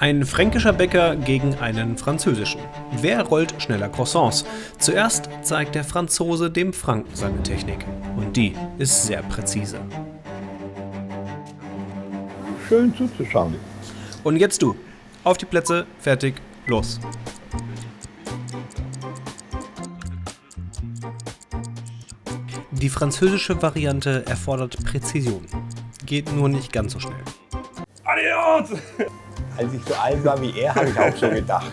Ein fränkischer Bäcker gegen einen französischen. Wer rollt schneller Croissants? Zuerst zeigt der Franzose dem Franken seine Technik. Und die ist sehr präzise. Schön zuzuschauen. Und jetzt du. Auf die Plätze, fertig, los. Die französische Variante erfordert Präzision. Geht nur nicht ganz so schnell. Adios! Als ich so alt war wie er, habe ich auch so gedacht.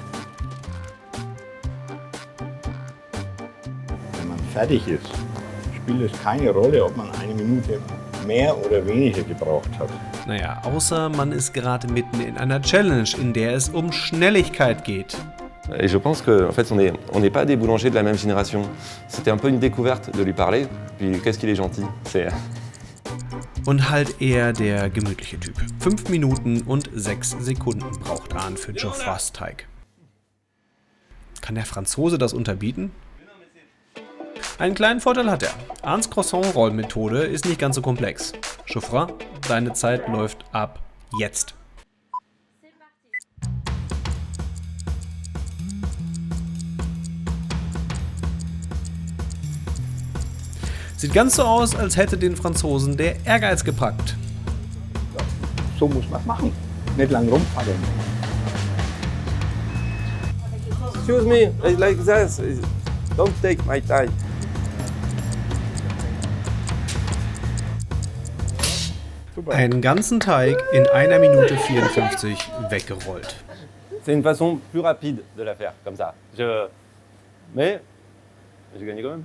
Wenn man fertig ist, spielt es keine Rolle, ob man eine Minute mehr oder weniger gebraucht hat. Naja, außer man ist gerade mitten in einer Challenge, in der es um Schnelligkeit geht. Et je pense qu'en fait, on n'est pas des boulangers de la même génération. C'était un peu une découverte de lui parler. Puis qu'est-ce qu'il est gentil. Und halt eher der gemütliche Typ. 5 Minuten und 6 Sekunden braucht Arndt für Geoffroys Teig. Kann der Franzose das unterbieten? Einen kleinen Vorteil hat er. Arndts Croissant-Rollmethode ist nicht ganz so komplex. Geoffroy, deine Zeit läuft ab jetzt. Sieht ganz so aus, als hätte den Franzosen der Ehrgeiz gepackt. So muss man es machen. Nicht lang rumfallen. Excuse me, like this. Don't take my time. Super. Einen ganzen Teig in 1 Minute 54 weggerollt. C'est une façon plus rapide de la faire, comme ça. Mais j'ai gagné quand même.